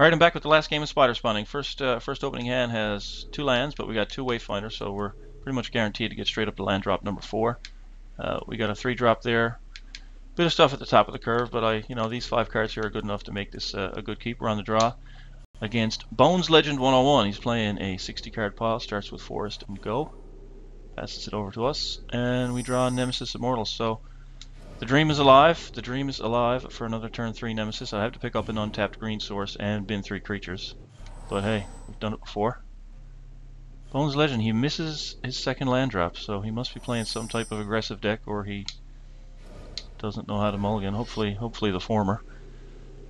Alright, I'm back with the last game of Spider Spawning. First opening hand has 2 lands, but we got 2 Wayfinders, so we're pretty much guaranteed to get straight up to land drop number 4. We got a 3-drop there. Bit of stuff at the top of the curve, but these 5 cards here are good enough to make this a good keeper on the draw. Against Bones Legend 101, he's playing a 60-card pile, starts with Forest and Go. Passes it over to us, and we draw Nemesis Immortal. So the dream is alive. The dream is alive for another turn 3 Nemesis. I have to pick up an untapped green source and bin 3 creatures. But hey, we've done it before. Bones Legend, he misses his second land drop, so he must be playing some type of aggressive deck, or he doesn't know how to mulligan. Hopefully the former.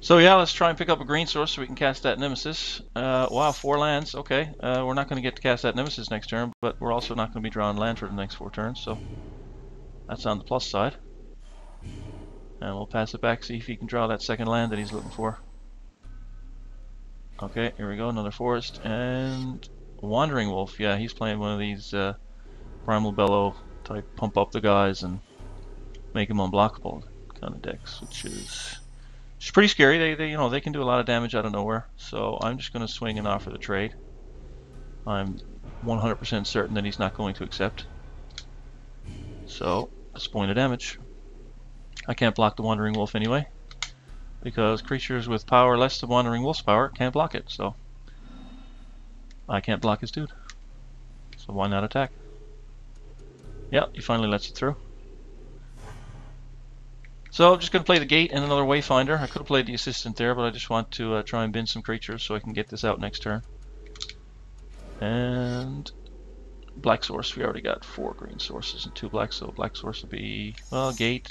So yeah, let's try and pick up a green source so we can cast that Nemesis. Wow, 4 lands. Okay, we're not going to get to cast that Nemesis next turn, but we're also not going to be drawing land for the next 4 turns, so that's on the plus side. And we'll pass it back, see if he can draw that second land that he's looking for. Okay, here we go, another Forest, and Wandering Wolf. Yeah, he's playing one of these Primal Bellow type pump up the guys and make them unblockable kind of decks, which is pretty scary. They can do a lot of damage out of nowhere. So I'm just going to swing and offer the trade. I'm 100% certain that he's not going to accept. So that's a point of damage. I can't block the Wandering Wolf anyway, because creatures with power less than Wandering Wolf's power can't block it, so I can't block his dude. So why not attack? Yeah, he finally lets it through. So I'm just going to play the gate and another Wayfinder. I could have played the assistant there, but I just want to try and bin some creatures so I can get this out next turn. And black source, we already got 4 green sources and 2 black, so black source will be, well, gate,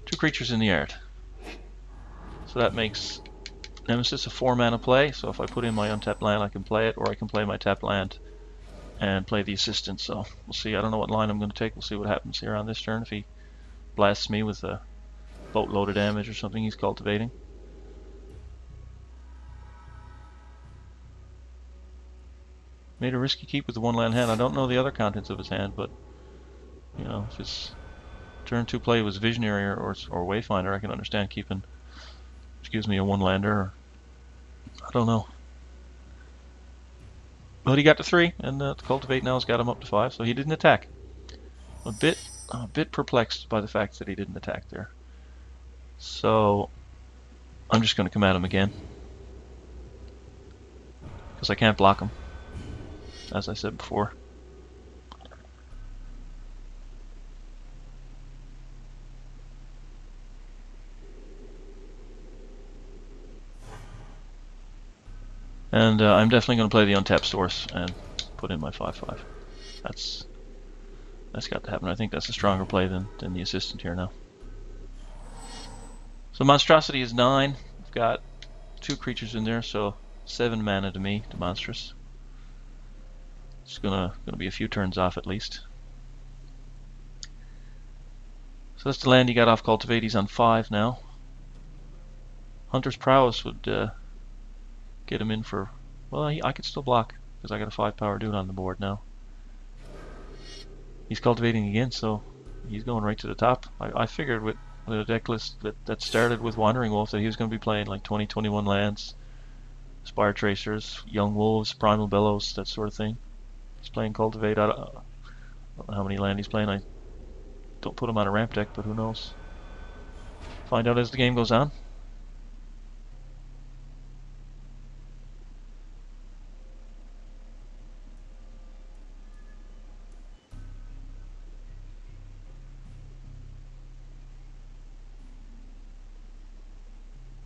2 creatures in the yard. So that makes Nemesis a 4-mana play, so if I put in my untapped land I can play it, or I can play my tapped land and play the assistant. So we'll see. I don't know what line I'm going to take. We'll see what happens here on this turn. If he blasts me with a boatload of damage or something he's cultivating. Made a risky keep with the 1 land hand. I don't know the other contents of his hand, but if his turn 2 play was Visionary or Wayfinder, I can understand keeping, a 1-lander. I don't know. But he got to 3, and the Cultivate now has got him up to 5, so he didn't attack. A bit perplexed by the fact that he didn't attack there. So I'm just going to come at him again, because I can't block him, as I said before. And I'm definitely going to play the untapped source and put in my 5/5. That's got to happen. I think that's a stronger play than the assistant here now. So Monstrosity is 9. I've got 2 creatures in there, so 7 mana to me, to Monstrous. It's gonna be a few turns off at least. So that's the land he got off Cultivate. He's on 5 now. Hunter's Prowess would get him in for, well, I could still block because I got a 5-power dude on the board now. He's cultivating again, so he's going right to the top. I figured with a deck list that started with Wandering Wolf that he was going to be playing like 20-21 lands, Spire Tracers, Young Wolves, Primal Bellows, that sort of thing. He's playing Cultivate. I don't know how many land he's playing. I don't put him on a ramp deck, but who knows. Find out as the game goes on.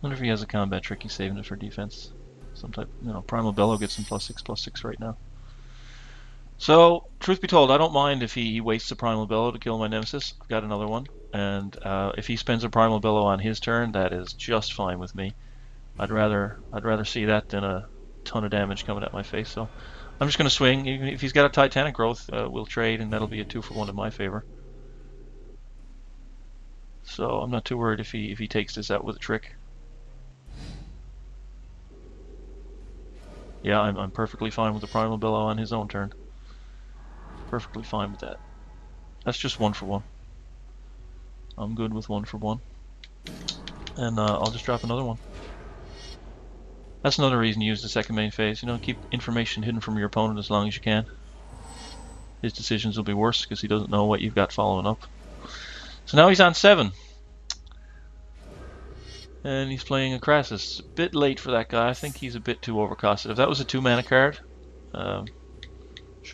Wonder if he has a combat trick he's saving it for defense. Some type, Primal Bellow gets him +6/+6 right now. So, truth be told, I don't mind if he wastes a Primal Bellow to kill my Nemesis. I've got another one. And if he spends a Primal Bellow on his turn, that is just fine with me. I'd rather see that than a ton of damage coming at my face. So, I'm just going to swing. Even if he's got a Titanic Growth, we'll trade, and that'll be a 2-for-1 in my favor. So, I'm not too worried if he takes this out with a trick. Yeah, I'm perfectly fine with the Primal Bellow on his own turn. Perfectly fine with that. That's just 1-for-1. I'm good with 1-for-1. And I'll just drop another one. That's another reason to use the second main phase. You know, keep information hidden from your opponent as long as you can. His decisions will be worse because he doesn't know what you've got following up. So now he's on 7. And he's playing a Crassus. A bit late for that guy. I think he's a bit too overcosted. If that was a 2-mana card, show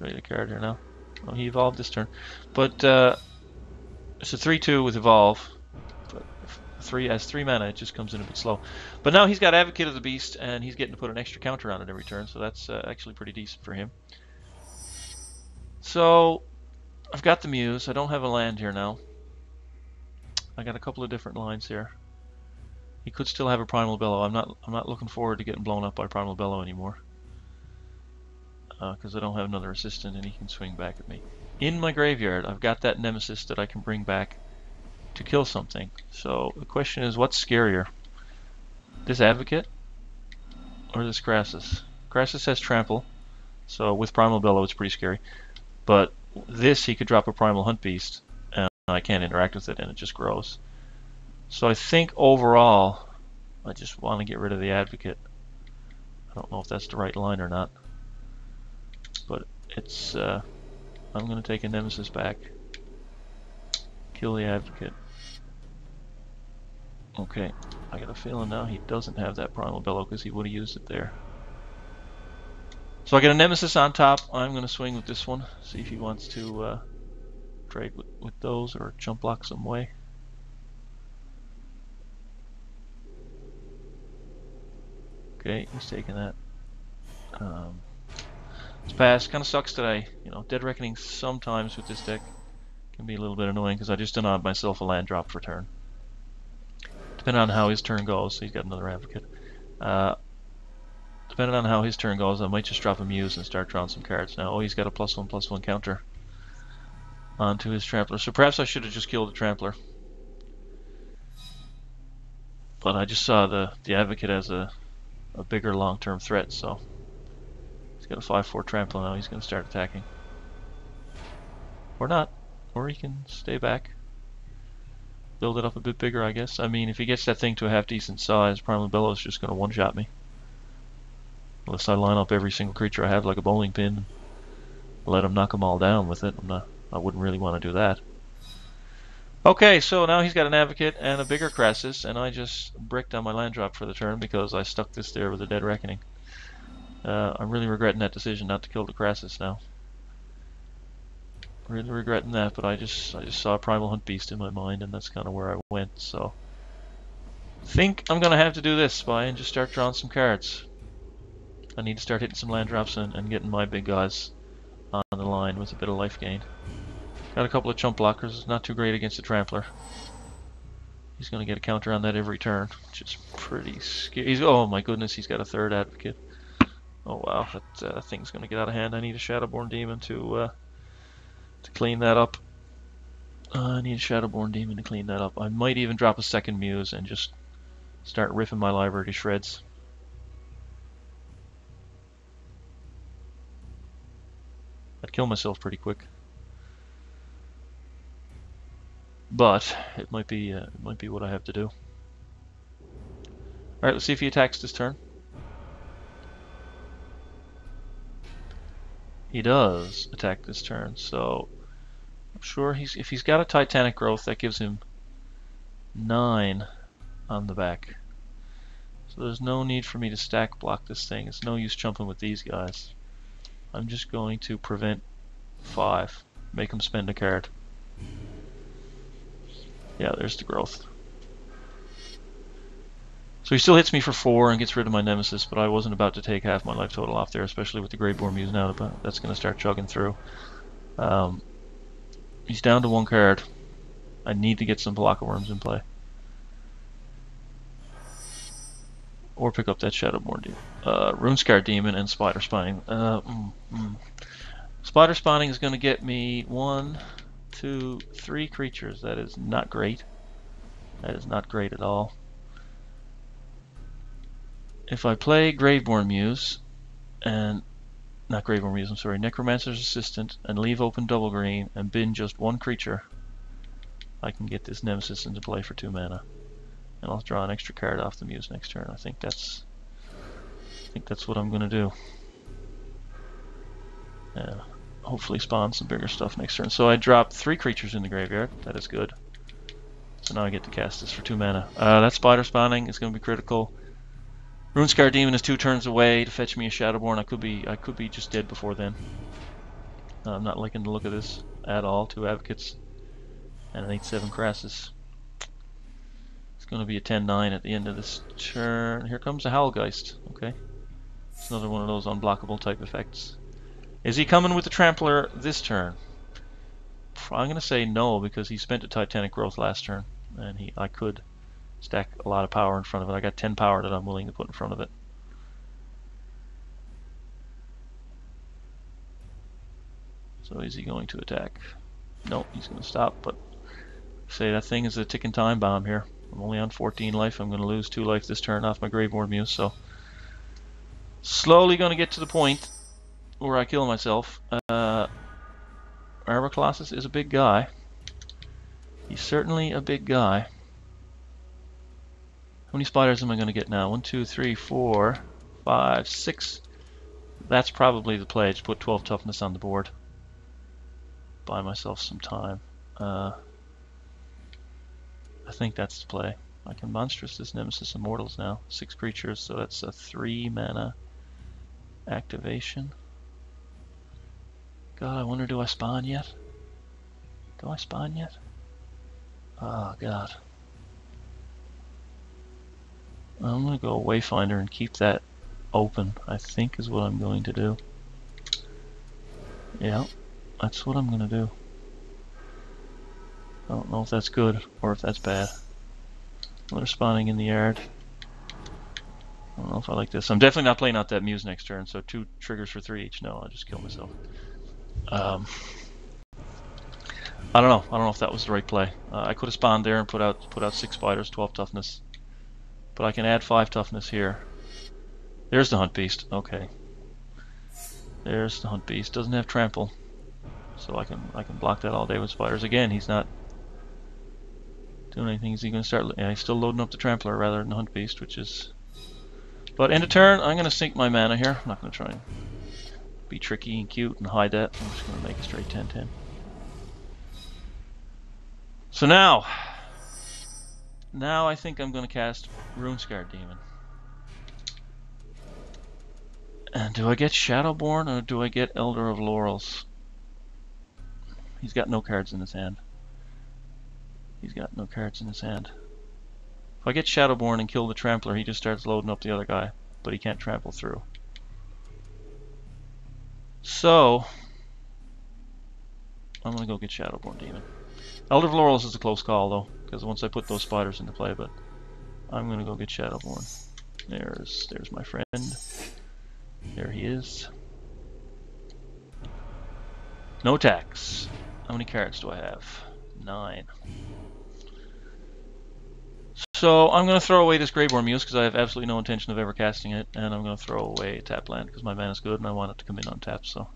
you the card here now. Oh, he evolved this turn. But it's a 3/2 with evolve. But 3 as 3 mana, it just comes in a bit slow. But now he's got Advocate of the Beast, and he's getting to put an extra counter on it every turn, so that's actually pretty decent for him. So I've got the Muse. I don't have a land here now. I got a couple of different lines here. He could still have a Primal Bellow. I'm not looking forward to getting blown up by Primal Bellow anymore, because I don't have another assistant and he can swing back at me. In my graveyard, I've got that Nemesis that I can bring back to kill something. So the question is, what's scarier? This Advocate or this Crassus? Crassus has Trample, so with Primal Bellow it's pretty scary. But this, he could drop a Primal Hunt Beast and I can't interact with it and it just grows. So I think overall, I just want to get rid of the Advocate. I don't know if that's the right line or not, but it's. I'm going to take a Nemesis back, kill the Advocate. Okay, I got a feeling now he doesn't have that Primal Bellow because he would have used it there. So I get a Nemesis on top. I'm going to swing with this one, see if he wants to trade with those or jump block some way. Okay, he's taking that. It's passed. Kind of sucks today. You know, Dead Reckoning sometimes with this deck can be a little bit annoying because I just denied myself a land drop for turn. Depending on how his turn goes, so he's got another Advocate. Depending on how his turn goes, I might just drop a Muse and start drawing some cards now. Oh, he's got a +1/+1 counter onto his Trampler. So perhaps I should have just killed the Trampler. But I just saw the Advocate as a bigger long-term threat, so he's got a 5/4 Trample now. He's going to start attacking. Or not. Or he can stay back. Build it up a bit bigger, I guess. I mean, if he gets that thing to a half-decent size, Primal Bellow is just going to one-shot me. Unless I line up every single creature I have like a bowling pin and let him knock them all down with it. I wouldn't really want to do that. Okay, so now he's got an Advocate and a bigger Crassus, and I just bricked on my land drop for the turn because I stuck this there with a Dead Reckoning. I'm really regretting that decision not to kill the Crassus now. Really regretting that, but I just saw a Primal Hunt Beast in my mind, and that's kind of where I went. So I think I'm gonna have to do this, Spy, and just start drawing some cards. I need to start hitting some land drops and getting my big guys on the line with a bit of life gain. Got a couple of chump blockers, not too great against the Trampler. He's going to get a counter on that every turn, which is pretty scary. Oh my goodness, he's got a third Advocate. Oh wow, that thing's going to get out of hand. I need a Shadowborn Demon to clean that up. I need a Shadowborn Demon to clean that up. I might even drop a second Muse and just start ripping my library to shreds. I'd kill myself pretty quick. But it might be what I have to do. All right, let's see if he attacks this turn. He does attack this turn, so I'm sure if he's got a Titanic Growth, that gives him 9 on the back. So there's no need for me to stack block this thing. It's no use jumping with these guys. I'm just going to prevent 5, make him spend a card. Yeah, there's the growth. So he still hits me for 4 and gets rid of my Nemesis, but I wasn't about to take half my life total off there, especially with the Greyborn Muse now. That's going to start chugging through. He's down to 1 card. I need to get some Palaka Worms in play. Or pick up that Shadowborn Demon. Runescar Demon and Spider Spawning. Spider Spawning is going to get me 1, 2, 3 creatures. That is not great. That is not great at all. If I play Graveborn Muse, and not Graveborn Muse, I'm sorry, Necromancer's Assistant, and leave open double green and bin just 1 creature, I can get this Nemesis into play for 2 mana. And I'll draw an extra card off the Muse next turn. I think that's think that's what I'm going to do. Hopefully spawn some bigger stuff next turn. So I dropped 3 creatures in the graveyard. That is good. So now I get to cast this for 2 mana. That Spider Spawning is going to be critical. Runescar Demon is 2 turns away to fetch me a Shadowborn. I could be just dead before then. I'm not liking the look of this at all. 2 Advocates and an 8/7 Crassus. It's going to be a 10/9 at the end of this turn. Here comes a Howlgeist. Okay. It's another one of those unblockable type effects. Is he coming with the Trampler this turn? I'm going to say no, because he spent a Titanic Growth last turn, and I could stack a lot of power in front of it. I got 10 power that I'm willing to put in front of it. So is he going to attack? No, he's going to stop, but say that thing is a ticking time bomb here. I'm only on 14 life. I'm going to lose 2 life this turn off my Graveborn Muse, so slowly going to get to the point where I kill myself. Arbor Colossus is a big guy. He's certainly a big guy. How many spiders am I going to get now? 1, 2, 3, 4, 5, 6. That's probably the play. Just put 12 toughness on the board. Buy myself some time. I think that's the play. I can monstrous this Nemesis Immortals now. 6 creatures, so that's a 3 mana activation. God, I wonder, do I spawn yet? Do I spawn yet? Oh, God. I'm going to go Wayfinder and keep that open, I think is what I'm going to do. Yeah, that's what I'm going to do. I don't know if that's good or if that's bad. Another spawning in the yard. I don't know if I like this. I'm definitely not playing out that Muse next turn, so 2 triggers for 3 each. No, I'll just kill myself. I don't know. I don't know if that was the right play. I could have spawned there and put out 6 spiders, 12 toughness. But I can add 5 toughness here. There's the Hunt Beast. Okay. There's the Hunt Beast. Doesn't have trample, so I can block that all day with spiders. Again, he's not doing anything. Is he going to start? Yeah, he's still loading up the Trampler rather than the Hunt Beast, which is. But end of turn, I'm going to sink my mana here. I'm not going to try and be tricky and cute and hide that. I'm just going to make a straight 10/10. So now I think I'm going to cast Runescar Demon. And do I get Shadowborn or do I get Elder of Laurels? He's got no cards in his hand. He's got no cards in his hand. If I get Shadowborn and kill the Trampler, he just starts loading up the other guy, but he can't trample through. So I'm going to go get Shadowborn Demon. Elder of Laurels is a close call though, because once I put those spiders into play, but I'm going to go get Shadowborn. There's my friend. There he is. No attacks. How many cards do I have? 9. So I'm going to throw away this Graveborn Muse because I have absolutely no intention of ever casting it, and I'm going to throw away tap land because my mana's good and I want it to come in on tap. So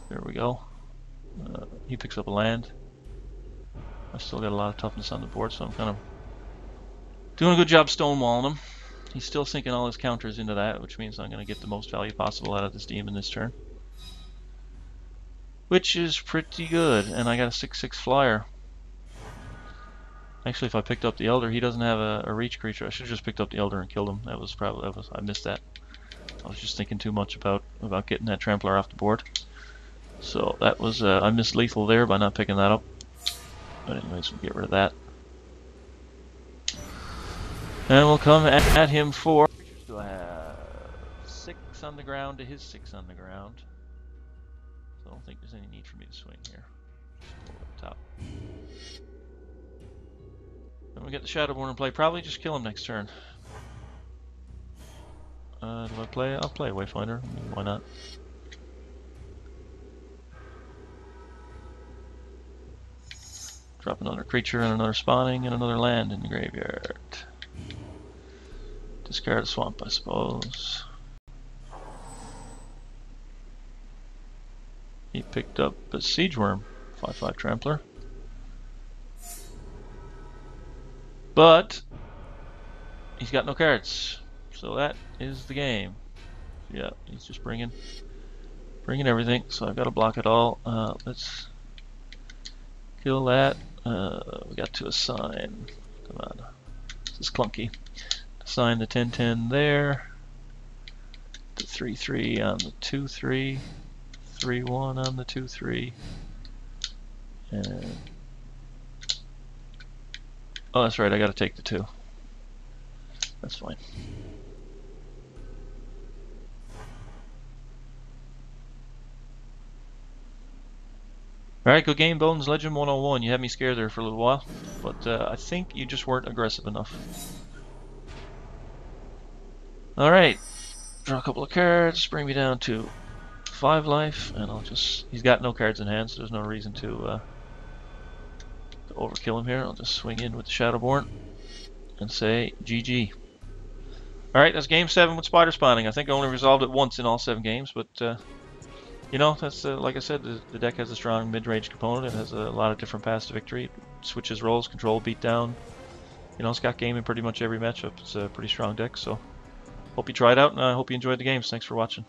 there we go. He picks up a land. I still got a lot of toughness on the board, so I'm kind of doing a good job stonewalling him. He's still sinking all his counters into that, which means I'm going to get the most value possible out of this demon this turn. Which is pretty good, and I got a 6/6 flyer. Actually, if I picked up the Elder, he doesn't have a reach creature. I should have just picked up the Elder and killed him. I missed that. I was just thinking too much about getting that Trampler off the board. So that was, I missed lethal there by not picking that up. But anyways, we'll get rid of that. And we'll come at him for... Do I have 6 on the ground to his 6 on the ground? So I don't think there's any need for me to swing here. Just pull it up top. Then we get the Shadowborn in play. Probably just kill him next turn. Do I play? I'll play Wayfinder. I mean, why not? Drop another creature and another spawning and another land in the graveyard. Discard a swamp, I suppose. He picked up a Siege Worm, 5/5 Trampler. But he's got no cards. So that is the game. Yeah, he's just bringing everything. So I've got to block it all. Let's kill that. We got to assign. Come on, this is clunky. Assign the 10-10 there. The 3-3 on the 2-3. 3-1 on the 2-3. And oh, that's right. I got to take the 2. That's fine. Alright, good game, Bones. Legend 101. You had me scared there for a little while, but I think you just weren't aggressive enough. Alright, draw a couple of cards, bring me down to 5 life, and I'll just... He's got no cards in hand, so there's no reason to overkill him here. I'll just swing in with the Shadowborn and say GG. Alright, that's game 7 with Spider Spawning. I think I only resolved it once in all 7 games, but... you know, that's like I said, the deck has a strong mid-range component. It has a lot of different paths to victory. It switches roles, control, beatdown. You know, it's got game in pretty much every matchup. It's a pretty strong deck, so hope you try it out, and I hope you enjoyed the games. Thanks for watching.